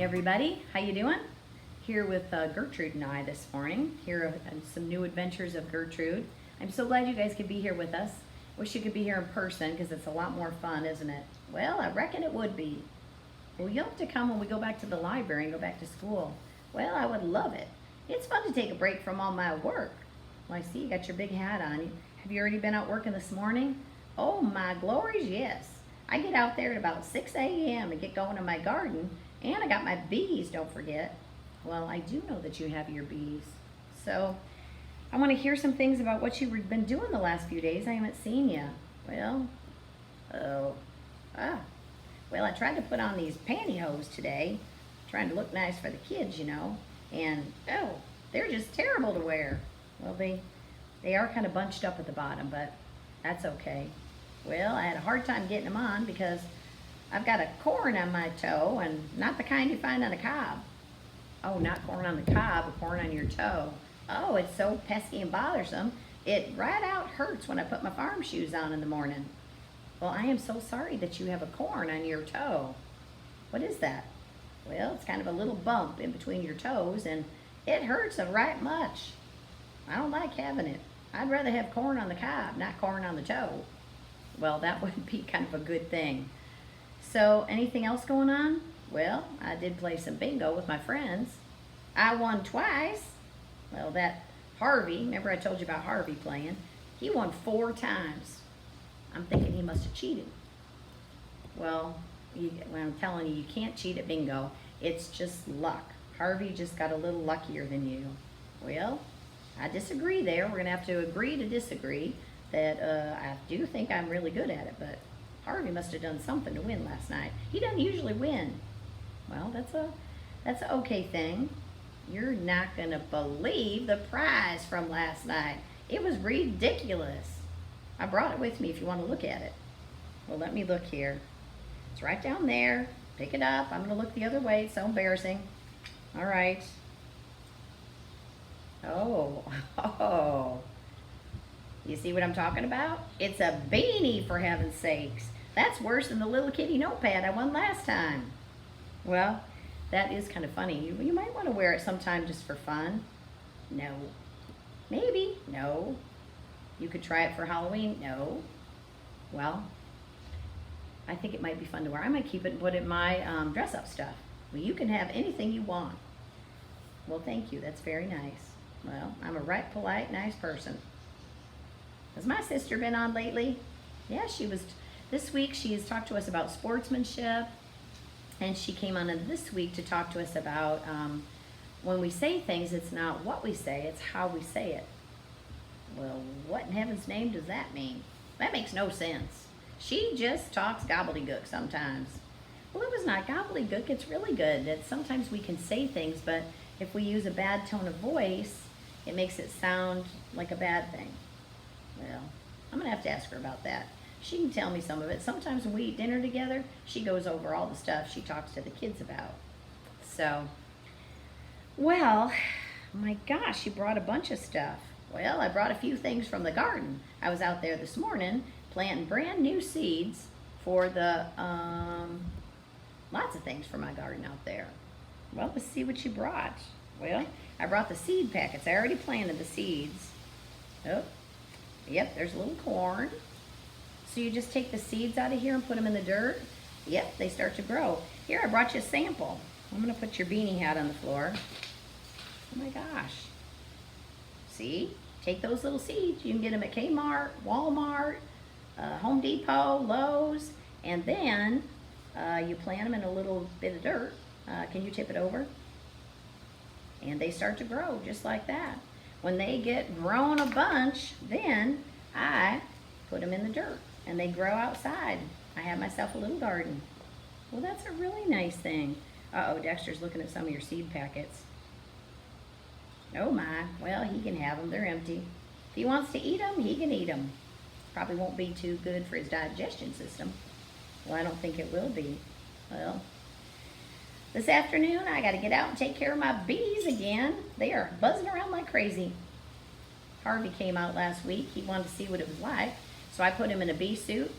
morning, everybody. How you doing? Here with Gertrude and I this morning. Here are some new adventures of Gertrude. I'm so glad you guys could be here with us. Wish you could be here in person because it's a lot more fun, isn't it? Well, I reckon it would be. Well, you'll have to come when we go back to the library and go back to school. Well, I would love it. It's fun to take a break from all my work. Well, I see you got your big hat on. Have you already been out working this morning? Oh my glories, yes. I get out there at about 6 a.m. and get going in my garden, and I got my bees, don't forget. Well, I do know that you have your bees. So, I want to hear some things about what you've been doing the last few days. I haven't seen you. Well, well, I tried to put on these pantyhose today, trying to look nice for the kids, you know, and, they're just terrible to wear. Well, they are kind of bunched up at the bottom, but that's okay. Well, I had a hard time getting them on because I've got a corn on my toe, and not the kind you find on a cob. Oh, not corn on the cob, but corn on your toe. Oh, it's so pesky and bothersome. It right out hurts when I put my farm shoes on in the morning. Well, I am so sorry that you have a corn on your toe. What is that? Well, it's kind of a little bump in between your toes, and it hurts a right much. I don't like having it. I'd rather have corn on the cob, not corn on the toe. Well, that would be kind of a good thing. So, anything else going on? Well, I did play some bingo with my friends. I won twice. Well, that Harvey, remember I told you about Harvey playing? He won 4 times. I'm thinking he must have cheated. Well, I'm telling you, you can't cheat at bingo. It's just luck. Harvey just got a little luckier than you. Well, I disagree there. We're going to have to agree to disagree. That I do think I'm really good at it, but Harvey must have done something to win last night. He doesn't usually win. Well, that's an okay thing. You're not gonna believe the prize from last night. It was ridiculous. I brought it with me if you want to look at it. Well, let me look here. It's right down there. Pick it up. I'm gonna look the other way. It's so embarrassing. All right. Oh. You see what I'm talking about? It's a beanie, for heaven's sakes. That's worse than the little kitty notepad I won last time. Well, that is kind of funny. You might want to wear it sometime just for fun. No. Maybe. No. You could try it for Halloween. No. Well, I think it might be fun to wear. I might keep it and put it in my dress-up stuff. Well, you can have anything you want. Well, thank you. That's very nice. Well, I'm a right, polite, nice person. Has my sister been on lately? Yeah, she was. This week she has talked to us about sportsmanship, and she came on this week to talk to us about when we say things, it's not what we say, it's how we say it. Well, what in heaven's name does that mean? That makes no sense. She just talks gobbledygook sometimes. Well, it was not gobbledygook, it's really good. That sometimes we can say things, but if we use a bad tone of voice, it makes it sound like a bad thing. Well, I'm going to have to ask her about that. She can tell me some of it. Sometimes when we eat dinner together, she goes over all the stuff she talks to the kids about. So, well, my gosh, she brought a bunch of stuff. Well, I brought a few things from the garden. I was out there this morning planting brand new seeds for the, lots of things for my garden out there. Well, let's see what she brought. Well, I brought the seed packets. I already planted the seeds. Oh. Yep, there's a little corn. So you just take the seeds out of here and put them in the dirt. Yep, they start to grow. Here, I brought you a sample. I'm going to put your beanie hat on the floor. Oh my gosh. See? Take those little seeds. You can get them at Kmart, Walmart, Home Depot, Lowe's, and then you plant them in a little bit of dirt. Can you tip it over? And they start to grow just like that. When they get grown a bunch, then I put them in the dirt and they grow outside. I have myself a little garden. Well, that's a really nice thing. Uh-oh, Dexter's looking at some of your seed packets. Oh my, well, he can have them. They're empty. If he wants to eat them, he can eat them. Probably won't be too good for his digestion system. Well, I don't think it will be. Well, this afternoon, I got to get out and take care of my bees again. They are buzzing around like crazy. Harvey came out last week. He wanted to see what it was like. So I put him in a bee suit.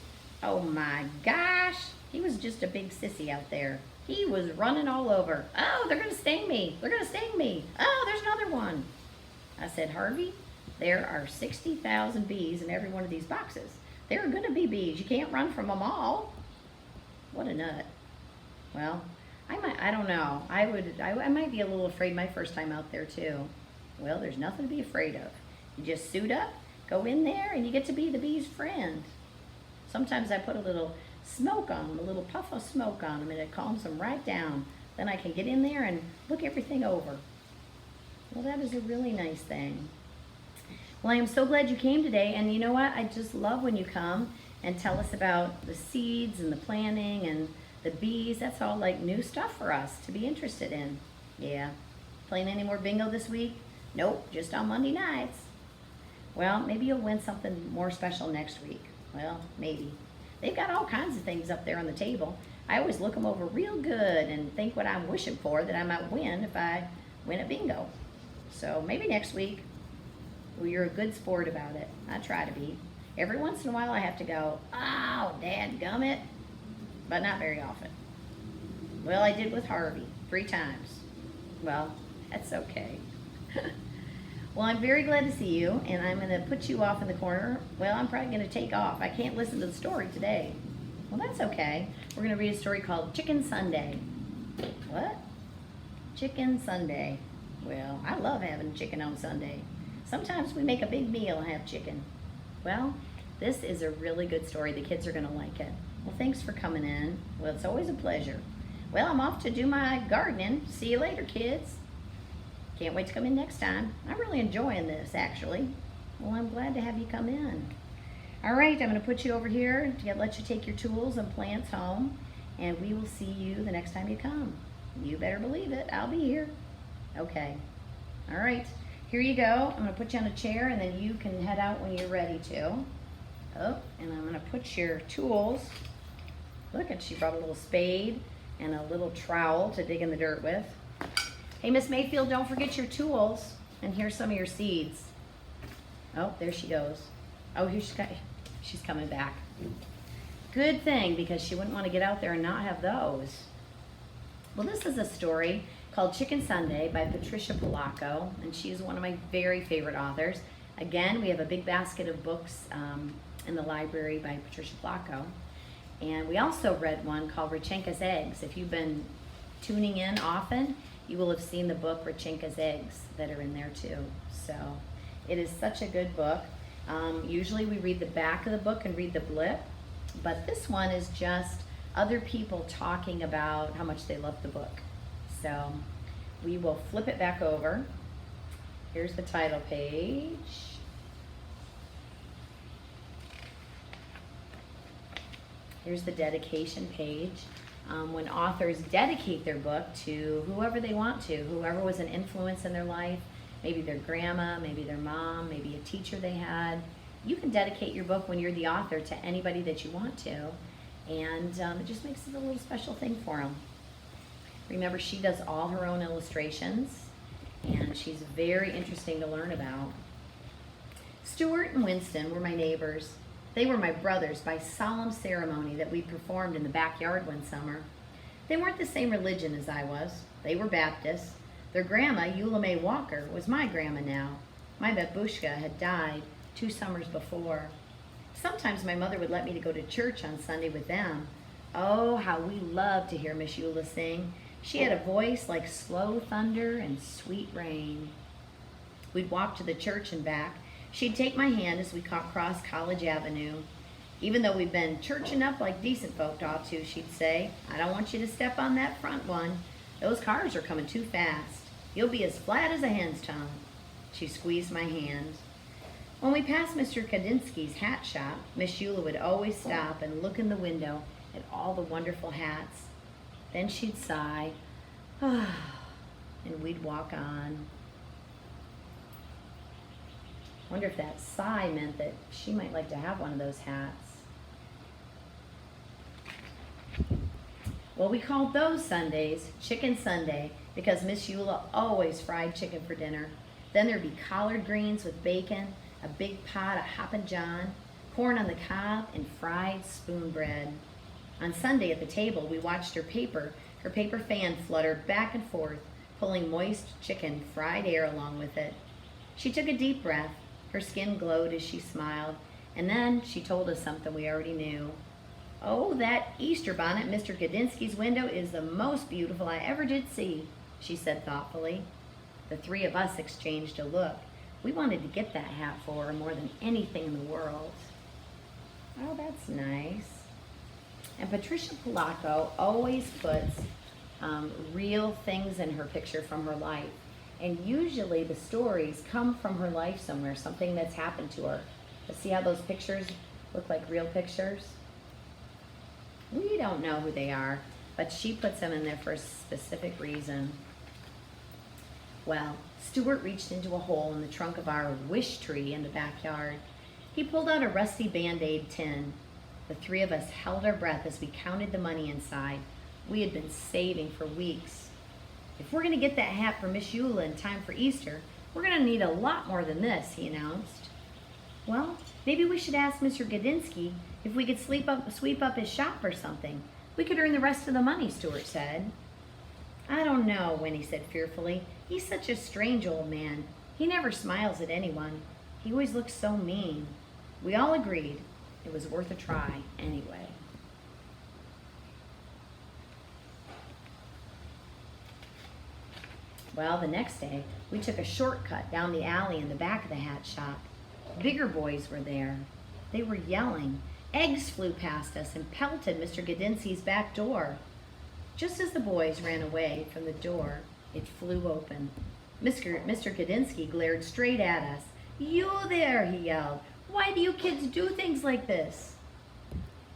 Oh my gosh. He was just a big sissy out there. He was running all over. Oh, they're going to sting me. They're going to sting me. Oh, there's another one. I said, Harvey, there are 60,000 bees in every one of these boxes. There are going to be bees. You can't run from them all. What a nut. Well, I don't know. I might be a little afraid my first time out there too. Well, there's nothing to be afraid of. You just suit up, go in there, and you get to be the bee's friend. Sometimes I put a little smoke on them, a little puff of smoke on them, and it calms them right down. Then I can get in there and look everything over. Well, that is a really nice thing. Well, I am so glad you came today, and you know what? I just love when you come and tell us about the seeds and the planting and the bees. That's all like new stuff for us to be interested in. Yeah. Playing any more bingo this week? Nope, just on Monday nights. Well, maybe you'll win something more special next week. Well, maybe. They've got all kinds of things up there on the table. I always look them over real good and think what I'm wishing for that I might win if I win a bingo. So maybe next week. Well, you're a good sport about it. I try to be. Every once in a while I have to go, oh, dadgummit, but not very often. Well, I did with Harvey 3 times. Well, that's okay. Well, I'm very glad to see you, and I'm going to put you off in the corner. Well, I'm probably going to take off. I can't listen to the story today. Well, that's okay. We're going to read a story called Chicken Sunday. What? Chicken Sunday. Well, I love having chicken on Sunday. Sometimes we make a big meal and have chicken. Well, this is a really good story. The kids are going to like it. Well, thanks for coming in. Well, it's always a pleasure. Well, I'm off to do my gardening. See you later, kids. Can't wait to come in next time. I'm really enjoying this, actually. Well, I'm glad to have you come in. All right, I'm going to put you over here to let you take your tools and plants home, and we will see you the next time you come. You better believe it. I'll be here. Okay. All right. Here you go. I'm going to put you on a chair, and then you can head out when you're ready to. Oh, and I'm going to put your tools. Look, and she brought a little spade and a little trowel to dig in the dirt with. Hey, Miss Mayfield, don't forget your tools. And here's some of your seeds. Oh, there she goes. Oh, here she's coming back. Good thing, because she wouldn't want to get out there and not have those. Well, this is a story called Chicken Sunday by Patricia Polacco, and she's one of my very favorite authors. Again, we have a big basket of books in the library by Patricia Polacco. And we also read one called Rodchenka's Eggs. If you've been tuning in often, you will have seen the book Rodchenka's Eggs that are in there too. So it is such a good book. Usually we read the back of the book and read the blip, but this one is just other people talking about how much they love the book. So we will flip it back over. Here's the title page. Here's the dedication page. When authors dedicate their book to whoever they want to, whoever was an influence in their life, maybe their grandma, maybe their mom, maybe a teacher they had. You can dedicate your book when you're the author to anybody that you want to, and it just makes it a little special thing for them. Remember, she does all her own illustrations, and she's very interesting to learn about. Stuart and Winston were my neighbors. They were my brothers by solemn ceremony that we performed in the backyard one summer. They weren't the same religion as I was. They were Baptists. Their grandma, Eula May Walker, was my grandma now. My babushka had died 2 summers before. Sometimes my mother would let me to go to church on Sunday with them. Oh, how we loved to hear Miss Eula sing. She had a voice like slow thunder and sweet rain. We'd walk to the church and back. She'd take my hand as we crossed College Avenue. Even though we'd been churching up like decent folk ought to, she'd say, I don't want you to step on that front one. Those cars are coming too fast. You'll be as flat as a hen's tongue. She squeezed my hand. When we passed Mr. Kadinsky's hat shop, Miss Eula would always stop and look in the window at all the wonderful hats. Then she'd sigh, and we'd walk on. Wonder if that sigh meant that she might like to have one of those hats. Well, we called those Sundays Chicken Sunday because Miss Eula always fried chicken for dinner. Then there'd be collard greens with bacon, a big pot of Hoppin' John, corn on the cob, and fried spoon bread. On Sunday at the table, we watched her paper Her paper fan fluttered back and forth, pulling moist chicken fried air along with it. She took a deep breath. Her skin glowed as she smiled, and then she told us something we already knew. "Oh, that Easter bonnet in Mr. Gadinsky's window is the most beautiful I ever did see," she said thoughtfully. The three of us exchanged a look. We wanted to get that hat for her more than anything in the world. Oh, that's nice. And Patricia Polacco always puts real things in her picture from her life. And usually the stories come from her life somewhere, something that's happened to her. But see how those pictures look like real pictures? We don't know who they are, but she puts them in there for a specific reason. Well, Stuart reached into a hole in the trunk of our wish tree in the backyard. He pulled out a rusty Band-Aid tin. The three of us held our breath as we counted the money inside. We had been saving for weeks. "If we're going to get that hat for Miss Eula in time for Easter, we're going to need a lot more than this," he announced. "Well, maybe we should ask Mr. Gadinsky if we could sweep up his shop or something. We could earn the rest of the money," Stuart said. "I don't know," Winnie said fearfully. "He's such a strange old man. He never smiles at anyone. He always looks so mean." We all agreed it was worth a try anyway. Well, the next day, we took a shortcut down the alley in the back of the hat shop. Bigger boys were there. They were yelling. Eggs flew past us and pelted Mr. Gadinsky's back door. Just as the boys ran away from the door, it flew open. Mr. Gadinsky glared straight at us. "You there," he yelled. "Why do you kids do things like this?"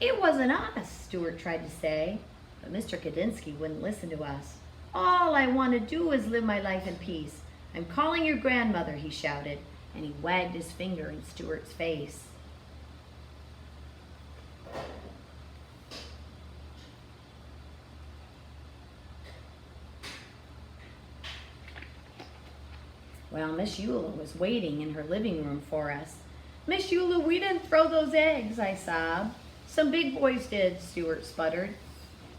"It wasn't us," Stuart tried to say, but Mr. Gadinsky wouldn't listen to us. "All I want to do is live my life in peace. I'm calling your grandmother," he shouted, and he wagged his finger in Stuart's face. Well, Miss Eula was waiting in her living room for us. "Miss Eula, we didn't throw those eggs," I sobbed. "Some big boys did," Stuart sputtered.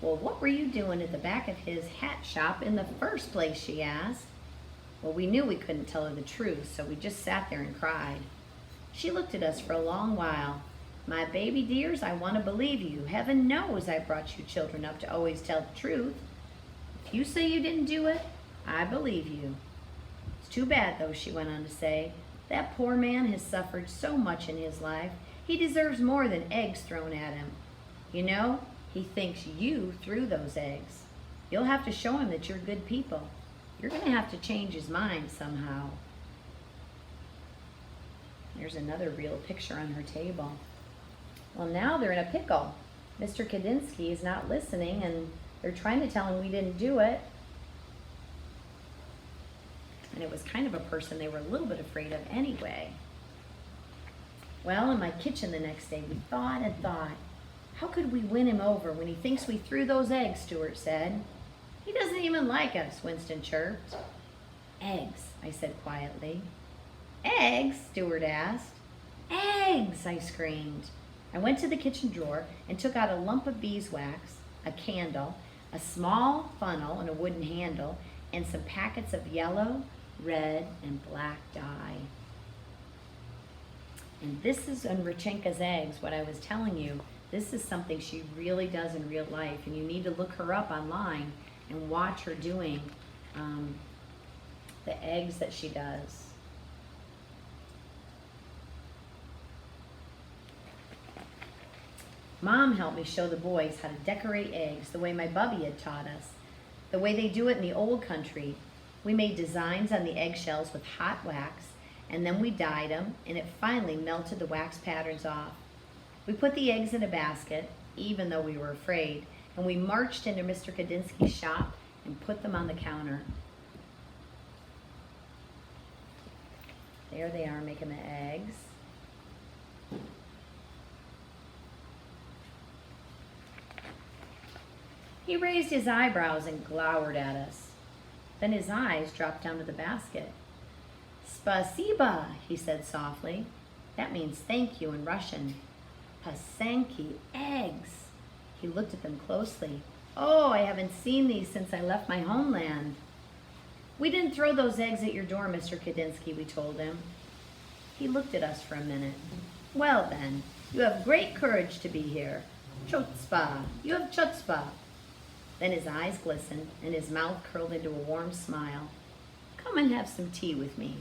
"Well, what were you doing at the back of his hat shop in the first place?" she asked. Well, we knew we couldn't tell her the truth, so we just sat there and cried. She looked at us for a long while. "My baby dears, I want to believe you. Heaven knows I brought you children up to always tell the truth. If you say you didn't do it, I believe you. It's too bad, though," she went on to say. "That poor man has suffered so much in his life. He deserves more than eggs thrown at him. You know, he thinks you threw those eggs. You'll have to show him that you're good people. You're going to have to change his mind somehow." There's another real picture on her table. Well, now they're in a pickle. Mr. Gadinsky is not listening, and they're trying to tell him we didn't do it. And it was kind of a person they were a little bit afraid of anyway. Well, in my kitchen the next day, we thought and thought. "How could we win him over when he thinks we threw those eggs?" Stuart said. "He doesn't even like us," Winston chirped. "Eggs," I said quietly. "Eggs?" Stuart asked. "Eggs!" I screamed. I went to the kitchen drawer and took out a lump of beeswax, a candle, a small funnel and a wooden handle, and some packets of yellow, red, and black dye. And this is Enrichenka's eggs, what I was telling you. This is something she really does in real life, and you need to look her up online and watch her doing the eggs that she does. Mom helped me show the boys how to decorate eggs the way my bubby had taught us, the way they do it in the old country. We made designs on the eggshells with hot wax, and then we dyed them, and it finally melted the wax patterns off. We put the eggs in a basket, even though we were afraid, and we marched into Mr. Gadinsky's shop and put them on the counter. There they are making the eggs. He raised his eyebrows and glowered at us. Then his eyes dropped down to the basket. "Spasiba," he said softly. That means thank you in Russian. Pasanki, eggs. He looked at them closely. Oh, I haven't seen these since I left my homeland. We didn't throw those eggs at your door, Mr. Kadinsky, we told him. He looked at us for a minute. Well then, you have great courage to be here. Chutzpah, you have chutzpah. Then his eyes glistened and his mouth curled into a warm smile. Come and have some tea with me.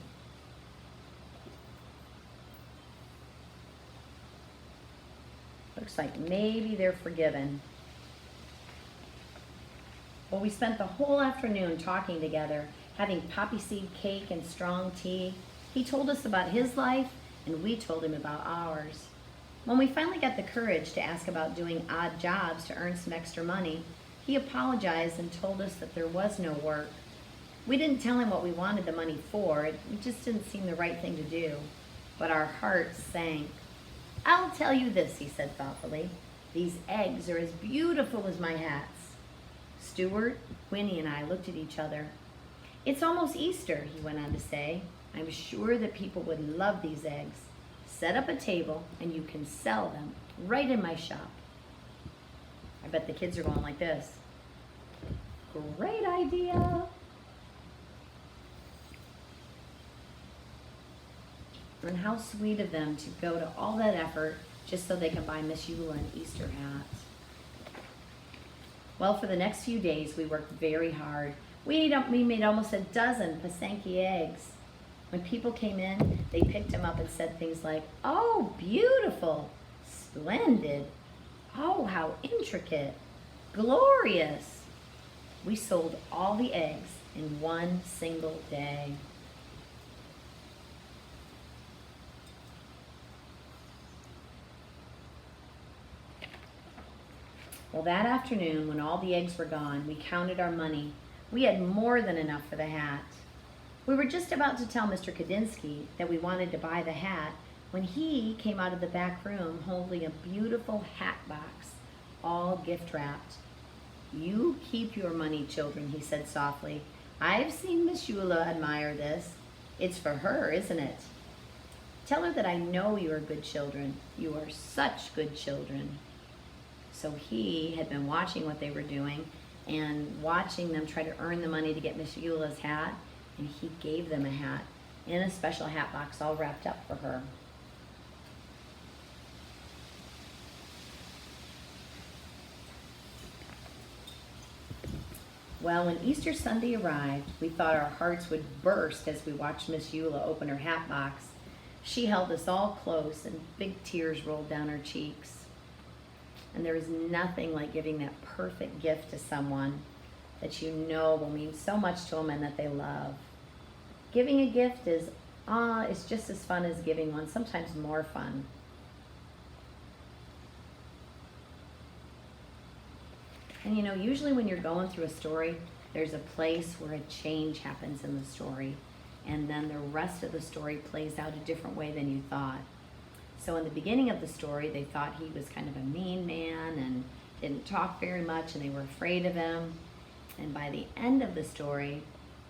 Looks like maybe they're forgiven. Well, we spent the whole afternoon talking together, having poppy seed cake and strong tea. He told us about his life, and we told him about ours. When we finally got the courage to ask about doing odd jobs to earn some extra money, he apologized and told us that there was no work. We didn't tell him what we wanted the money for. It just didn't seem the right thing to do. But our hearts sank. I'll tell you this, he said thoughtfully. These eggs are as beautiful as my hats. Stuart, Winnie, and I looked at each other. It's almost Easter, he went on to say. I'm sure that people would love these eggs. Set up a table and you can sell them right in my shop. I bet the kids are going like this. Great idea. And how sweet of them to go to all that effort just so they can buy Miss Eula an Easter hat. Well, for the next few days, we worked very hard. We made almost a dozen Pasanki eggs. When people came in, they picked them up and said things like, oh, beautiful, splendid, oh, how intricate, glorious. We sold all the eggs in one single day. Well, that afternoon, when all the eggs were gone, we counted our money. We had more than enough for the hat. We were just about to tell Mr. Kadinsky that we wanted to buy the hat when he came out of the back room holding a beautiful hat box, all gift wrapped. You keep your money, children, he said softly. I've seen Miss Eula admire this. It's for her, isn't it? Tell her that I know you are good children. You are such good children. So he had been watching what they were doing and watching them try to earn the money to get Miss Eula's hat, and he gave them a hat in a special hat box all wrapped up for her. Well, when Easter Sunday arrived, we thought our hearts would burst as we watched Miss Eula open her hat box. She held us all close and big tears rolled down her cheeks. And there is nothing like giving that perfect gift to someone that you know will mean so much to them and that they love. Giving a gift is just as fun as giving one, sometimes more fun. And you know, usually when you're going through a story, there's a place where a change happens in the story, and then the rest of the story plays out a different way than you thought. So in the beginning of the story, they thought he was kind of a mean man and didn't talk very much, and they were afraid of him. And by the end of the story,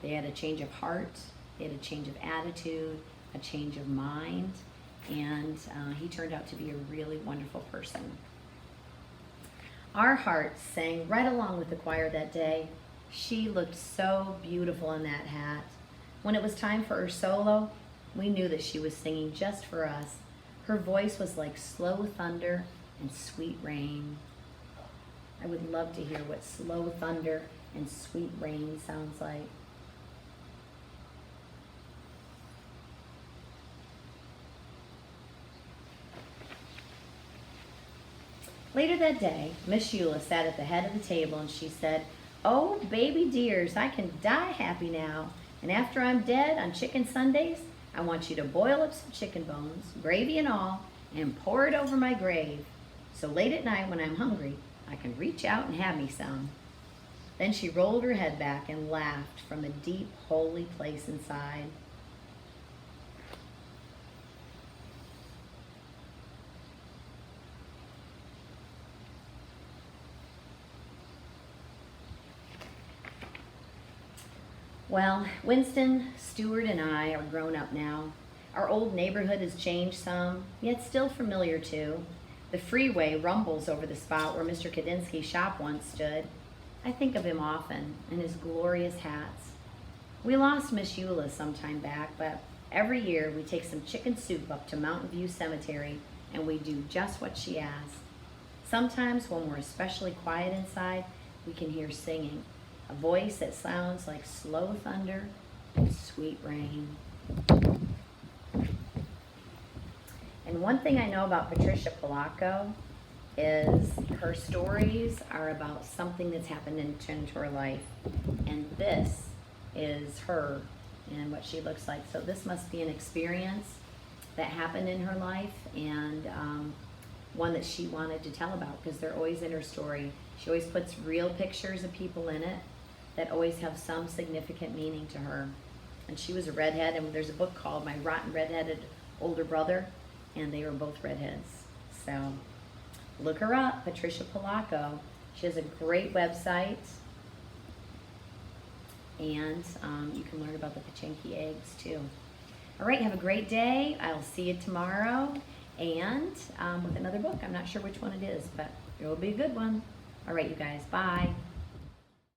they had a change of heart, they had a change of attitude, a change of mind, and he turned out to be a really wonderful person. Our hearts sang right along with the choir that day. She looked so beautiful in that hat. When it was time for her solo, we knew that she was singing just for us. Her voice was like slow thunder and sweet rain. I would love to hear what slow thunder and sweet rain sounds like. Later that day, Miss Eula sat at the head of the table and she said, oh, baby dears, I can die happy now. And after I'm dead on chicken Sundays, I want you to boil up some chicken bones, gravy and all, and pour it over my grave. So late at night when I'm hungry, I can reach out and have me some. Then she rolled her head back and laughed from a deep, holy place inside. Well, Winston, Stuart, and I are grown up now. Our old neighborhood has changed some, yet still familiar too. The freeway rumbles over the spot where Mr. Kadinsky's shop once stood. I think of him often and his glorious hats. We lost Miss Eula some time back, but every year we take some chicken soup up to Mountain View Cemetery and we do just what she asks. Sometimes when we're especially quiet inside, we can hear singing, a voice that sounds like slow thunder and sweet rain. And one thing I know about Patricia Polacco is her stories are about something that's happened into her life. And this is her and what she looks like. So this must be an experience that happened in her life, and one that she wanted to tell about, because they're always in her story. She always puts real pictures of people in it that always have some significant meaning to her. And she was a redhead, and there's a book called My Rotten Redheaded Older Brother, and they were both redheads. So look her up, Patricia Polacco. She has a great website, and you can learn about the Pochinki eggs too. All right, have a great day. I'll see you tomorrow, and with another book. I'm not sure which one it is, but it will be a good one. All right, you guys, bye.